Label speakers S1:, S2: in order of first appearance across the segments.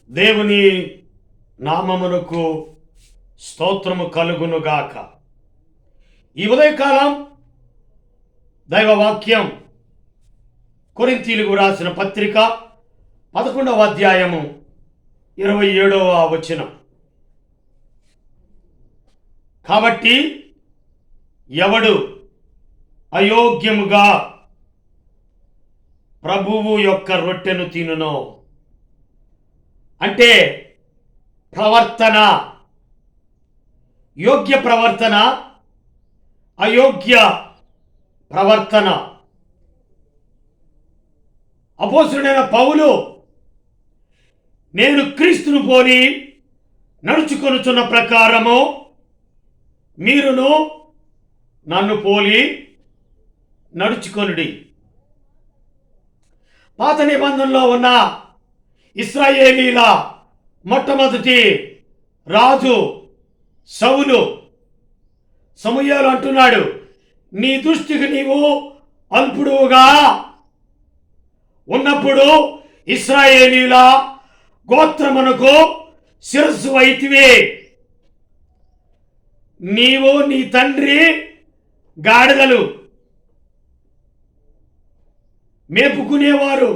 S1: దేవుని నామమునకు స్తోత్రము కలుగునుగాక. ఈ ఉదయకాలం దైవవాక్యం కొరింథీయులకు రాసిన పత్రిక 11వ అధ్యాయము 27వ వచనం. కాబట్టి ఎవడు అయోగ్యముగా ప్రభువు యొక్క రొట్టెను తినునో, అంటే ప్రవర్తన, యోగ్య ప్రవర్తన, అయోగ్య ప్రవర్తన. అపోస్తలుడైన పౌలు, నేను క్రీస్తును పోలి నడుచుకొనుచున్న ప్రకారము మీరును నన్ను పోలి నడుచుకొనుడి. పాత నిబంధనలో ఉన్న ఇశ్రాయేలీల మొట్టమొదటి రాజు సౌలు సమూయేలు అంటున్నాడు, నీ దృష్టికి నీవు అల్పుడుగా ఉన్నప్పుడు ఇశ్రాయేలీల గోత్రమునకు శిరస్సు వైతివి. నీవు నీ తండ్రి గాడిదలు మేపుకునేవారు.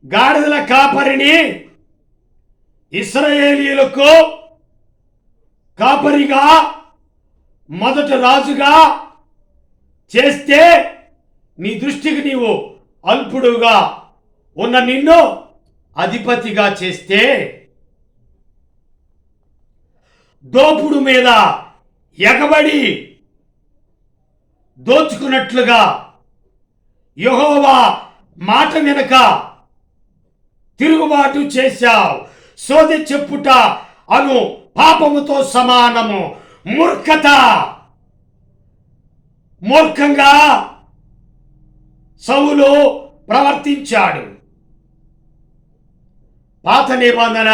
S1: గాడిదల కాపరిని ఇశ్రాయేలీయులకు కాపరిగా మొదట రాజుగా చేస్తే, నీ దృష్టికి నీవు అల్పుడుగా ఉన్న నిన్ను అధిపతిగా చేస్తే, దోపుడు మీద ఎగబడి దోచుకున్నట్లుగా యెహోవా మాట వెనుక తిరుగుబాటు చేశావు. సోదె చెప్పుట అను పాపముతో సమానము. మూర్ఖత, మూర్ఖంగా సౌలు ప్రవర్తించాడు. పాత నిబంధన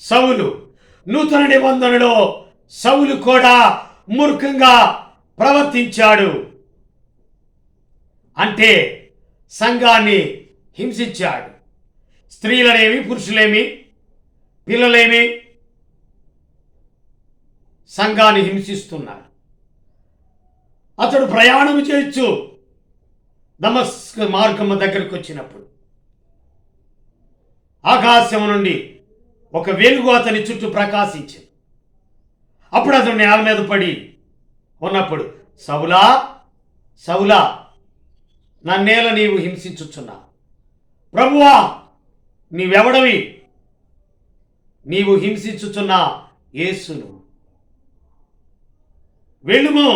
S1: సౌలు, నూతన నిబంధనలో సౌలు కూడా మూర్ఖంగా ప్రవర్తించాడు. అంటే సంఘాన్ని హింసించాడు. స్త్రీలనేమి, పురుషులేమి, పిల్లలేమి సంఘాన్ని హింసిస్తున్నాడు. అతడు ప్రయాణం చేయొచ్చు. దమస్కు మార్గము దగ్గరకు వచ్చినప్పుడు ఆకాశం నుండి ఒక వెలుగు అతని చుట్టూ ప్రకాశించింది. అప్పుడు అతడు నేల మీద పడి ఉన్నప్పుడు, సౌలా సౌలా, నన్నేల నీవు హింసించుచున్నా? ప్రభువా, నీవెవడవి? నీవు హింసించుచున్న యేసును. వెళ్ళుము,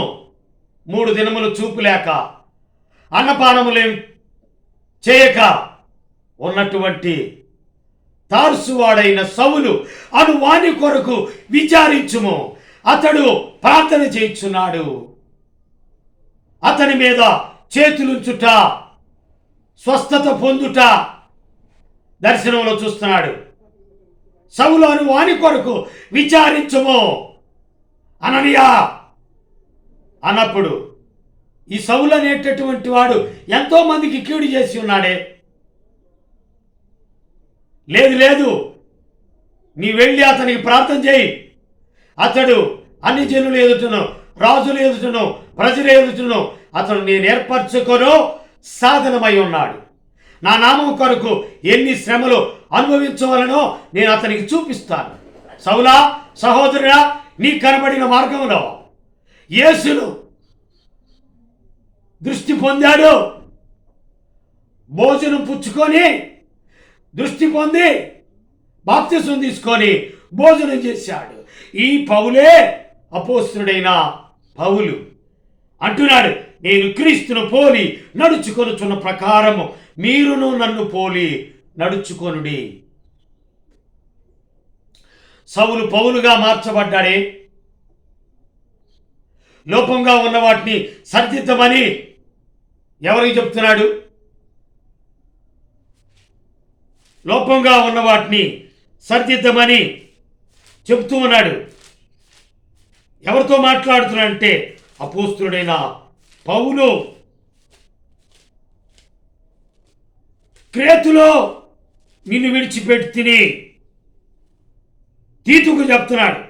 S1: 3 దినములు చూపు లేక అన్నపానములేం చేయక ఉన్నటువంటి తార్సువాడైన సౌలు అను వాని కొరకు విచారించుము. అతడు ప్రార్థన చేయించున్నాడు. అతని మీద చేతులుంచుట, స్వస్థత పొందుట దర్శనంలో చూస్తున్నాడు. సౌలు అను వాని కొరకు విచారించుము అననీయా అన్నప్పుడు, ఈ సౌలు అనేటటువంటి వాడు ఎంతో మందికి కీడు చేసి ఉన్నాడే. లేదు లేదు, నీ వెళ్ళి అతనికి ప్రార్థన చేయి. అతడు అన్ని జనుల ఎదుటను, రాజుల ఎదుటను, ప్రజల ఎదుటను అతడు నేను ఏర్పరచుకొను సాధనమై ఉన్నాడు. నా నామం కొరకు ఎన్ని శ్రమలు అనుభవించవలనో నేను అతనికి చూపిస్తాను. సౌలా, సహోదరుడా, నీ కనబడిన మార్గంలో యేసును దృష్టి పొందాడు. భోజనం పుచ్చుకొని దృష్టి పొంది బాప్తిసం తీసుకొని భోజనం చేశాడు. ఈ పౌలే అపోస్తలుడైన పౌలు అంటున్నాడు, నేను క్రీస్తును పోలి నడుచుకొనుచున్న ప్రకారము మీరును నన్ను పోలి నడుచుకొనుడి. సౌలు పౌలుగా మార్చబడ్డాడే. లోపంగా ఉన్న వాటిని సరిదిద్దమని ఎవరికి చెప్తున్నాడు? లోపంగా ఉన్న వాటిని సరిదిద్దమని చెప్తూ ఉన్నాడు. ఎవరితో మాట్లాడుతున్నాడంటే అపోస్తలుడైన పౌలు. క్రేతులో నిన్ను విడిచిపెట్టి తిని తీతుకు చెప్తున్నాడు,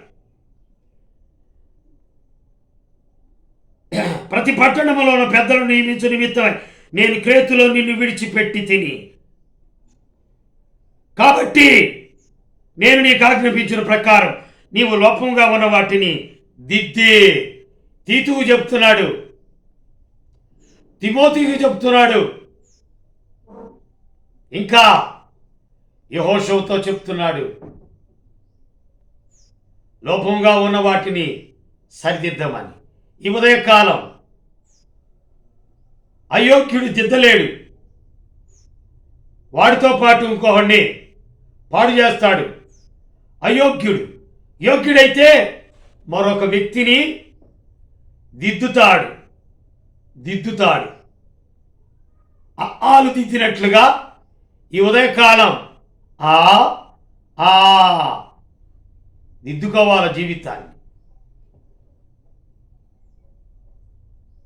S1: ప్రతి పట్టణంలో ఉన్న పెద్దలు నియమించు నిమిత్తమై నేను క్రేతులో నిన్ను విడిచిపెట్టి తిని, కాబట్టి నేను నీకు ఆజ్ఞాపించిన ప్రకారం నీవు లోపంగా ఉన్న వాటిని దిద్ది. తీతుకు చెప్తున్నాడు, తిమోతికి చెప్తున్నాడు, ఇంకా యెహోషువతో చెప్తున్నాడు, లోపంగా ఉన్న వాటిని సరిదిద్దమని. ఈ ఉదయకాలం అయోగ్యుడు దిద్దలేడు, వాడితో పాటు ఇంకొకడిని పాడు చేస్తాడు. అయోగ్యుడు యోగ్యుడైతే మరొక వ్యక్తిని దిద్దుతాడు. ఆలు దిద్దినట్లుగా ఈ ఉదయకాలం దిద్దుకోవాలి జీవితాన్ని.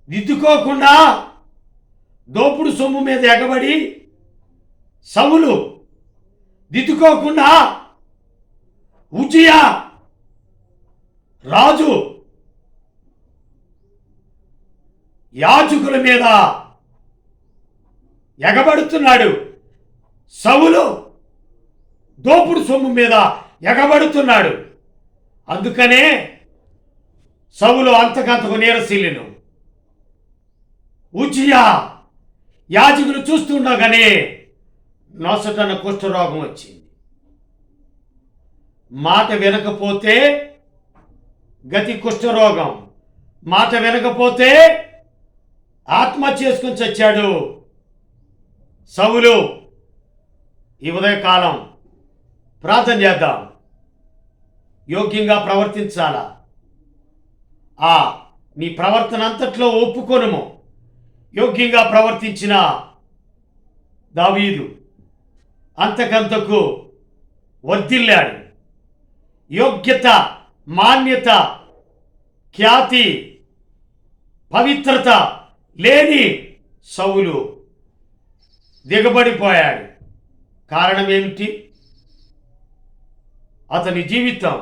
S1: దిద్దుకోకుండా దోపుడు సొమ్ము మీద ఎగబడి సౌలు, దిద్దుకోకుండా ఉజ్జియా రాజు యాజకుల మీద ఎగబడుతున్నాడు, సౌలు దోపుడు సొమ్ము మీద ఎగబడుతున్నాడు. అందుకనే సౌలు అంతకంతకు నీరసిల్లును. ఉజ్జియా యాజకులు చూస్తుండగానే నొసటన కుష్ఠరోగం వచ్చింది. మాట వినకపోతే గతి కుష్ఠరోగం, మాట వినకపోతే ఆత్మహత్య చేసుకుని చచ్చాడు సౌలు. ఈ ఉదయకాలం ప్రార్థన చేద్దాం, యోగ్యంగా ప్రవర్తించాలా. నీ ప్రవర్తన అంతట్లో ఒప్పుకొనుము. యోగ్యంగా ప్రవర్తించిన దావీదు అంతకంతకు వర్ధిల్లాడు. యోగ్యత, మాన్యత, ఖ్యాతి, పవిత్రత లేని సౌలు దిగబడిపోయాడు. కారణం ఏమిటి? అతని జీవితం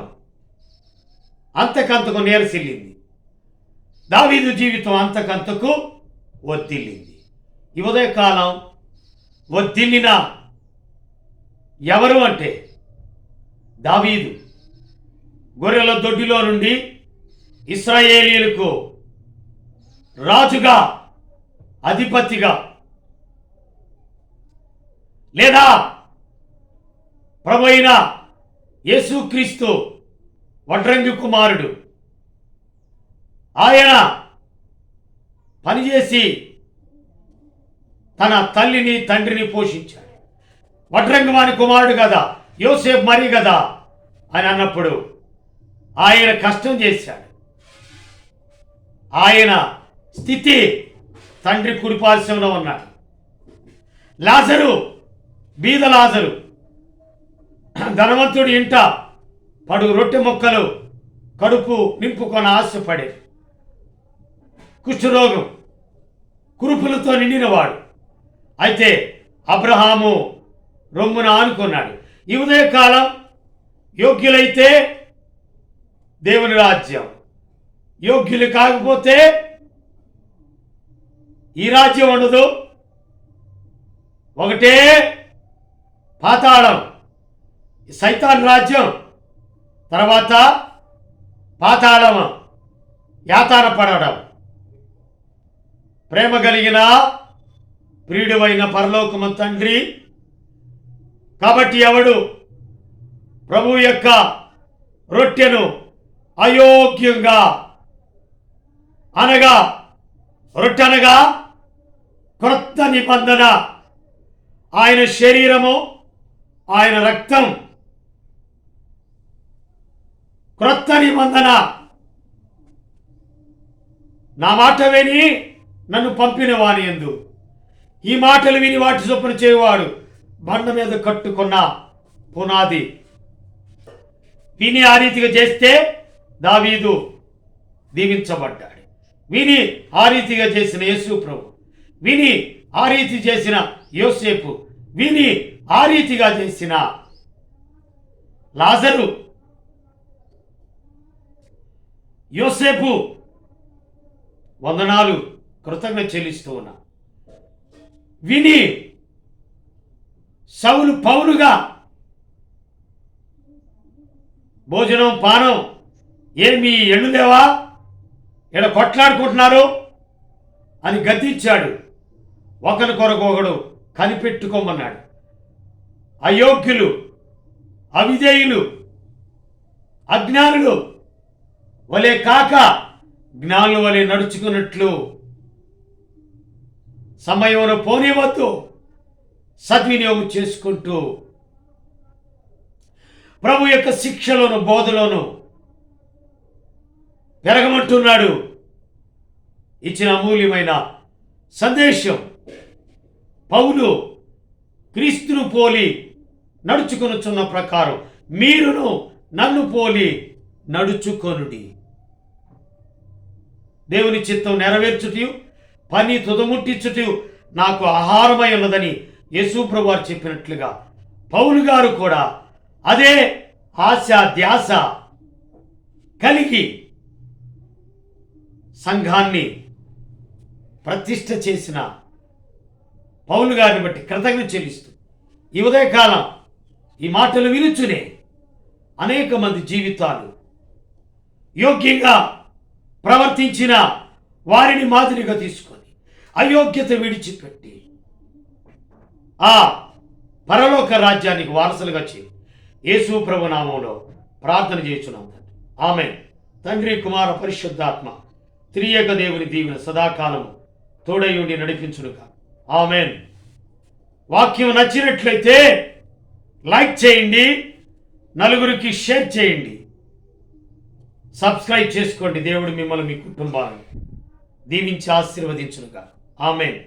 S1: అంతకంతకు నీరసిల్లింది. దావీదు జీవితం అంతకంతకు వర్ధిల్లింది. ఈ ఉదయకాలం వర్ధిల్లిన ఎవరు అంటే దావీదు. గొర్రెల దొడ్డిలో నుండి ఇశ్రాయేలీయులకు రాజుగా, అధిపతిగా, లేదా ప్రభువైన యేసుక్రీస్తు వడ్రంగి కుమారుడు, ఆయన పనిచేసి తన తల్లిని తండ్రిని పోషించాడు. వడ్రంగి వాని కుమారుడు కదా, యోసేపు మరి కదా అని అన్నప్పుడు ఆయన కష్టం చేశాడు. ఆయన స్థితి తండ్రి కుడిపార్శ్వంలో ఉన్నాడు. లాజరు, బీద లాజరు, ధనవంతుడి ఇంట పడు రొట్టె ముక్కలు కడుపు నింపుకొని ఆశపడే, కుష్ఠరోగం, కురుపులతో నిండినవాడు. అయితే అబ్రహాము రొమ్మున ఆనుకున్నాడు. ఈ ఉదయకాలం యోగ్యులైతే దేవుని రాజ్యం, యోగ్యులు కాకపోతే ఈ రాజ్యం ఉండదు. ఒకటే పాతాళం, సైతాన్ రాజ్యం, తర్వాత పాతాళం, యాతన పడడం. ప్రేమ కలిగిన ప్రియుడైన పరలోకము తండ్రి, కాబట్టి ఎవడు ప్రభు యొక్క రొట్టెను అయోగ్యంగా, అనగా రొట్టె అనగా క్రొత్త నిబంధన, ఆయన శరీరము, ఆయన రక్తం, క్రొత్త నిబంధన. నా మాట విని నన్ను పంపిన వాని యందు ఈ మాటలు విని వాటి చొప్పున చేయవాడు బండ మీద కట్టుకున్న పునాది. విని ఆ రీతిగా చేస్తే దావీదు దీవించబడ్డాడు. విని ఆ రీతిగా చేసిన యేసు ప్రభు, విని ఆ రీతి చేసిన యోసేపు విని ఆ రీతిగా చేసిన లాజరు, యోసేపు వందనాలు కృతజ్ఞత చెల్లిస్తూ ఉన్నా. విని సౌలు పౌలుగా భోజనం పానం ఏమి ఎళ్ళులేవా, ఇలా కొట్లాడుకుంటున్నారు అని గద్దించాడు. ఒకరి కొరకు ఒకడు కనిపెట్టుకోమన్నాడు. అయోగ్యులు, అవిధేయులు, అజ్ఞానులు వలె కాక జ్ఞానుల వలె నడుచుకున్నట్లు సమయంలో పోనివద్దు, సద్వినియోగం చేసుకుంటూ ప్రభు యొక్క శిక్షలోను బోధలోను పెరగమంటున్నాడు. ఇచ్చిన అమూల్యమైన సందేశం, పౌలు క్రీస్తును పోలి నడుచుకొనుచున్న ప్రకారం మీరును నన్ను పోలి నడుచుకొనుడి. దేవుని చిత్తం నెరవేర్చుటయు పని తుదముట్టించుటయు నాకు ఆహారమై ఉన్నదని యేసు ప్రభువారు చెప్పినట్లుగా పౌలు గారు కూడా అదే ఆశ ధ్యాస కలిగి సంఘాన్ని ప్రతిష్ఠ చేసిన పౌలు గారిని బట్టి కృతజ్ఞత చెల్లిస్తూ ఈ ఉదయకాలం ఈ మాటలు వినుచునే అనేక మంది జీవితాలు యోగ్యంగా ప్రవర్తించిన వారిని మాదిరిగా తీసుకొని అయోగ్యత విడిచిపెట్టి ఆ పరలోక రాజ్యానికి వారసులుగా చేయి యేసు ప్రభు నామములో ప్రార్థన చేయుచున్నాం. ఆమేన్. తండ్రి, కుమార, పరిశుద్ధాత్మ త్రియేక దేవుని దీవెన సదాకాలము తోడయుండి నడిపించునుగా. ఆమేన్. వాక్యం నచ్చినట్లయితే లైక్ చేయండి, నలుగురికి షేర్ చేయండి, సబ్స్క్రైబ్ చేసుకోండి. దేవుడు మిమ్మల్ని మీ కుటుంబాన్ని దీవించి ఆశీర్వదించునుగా. ఆమేన్.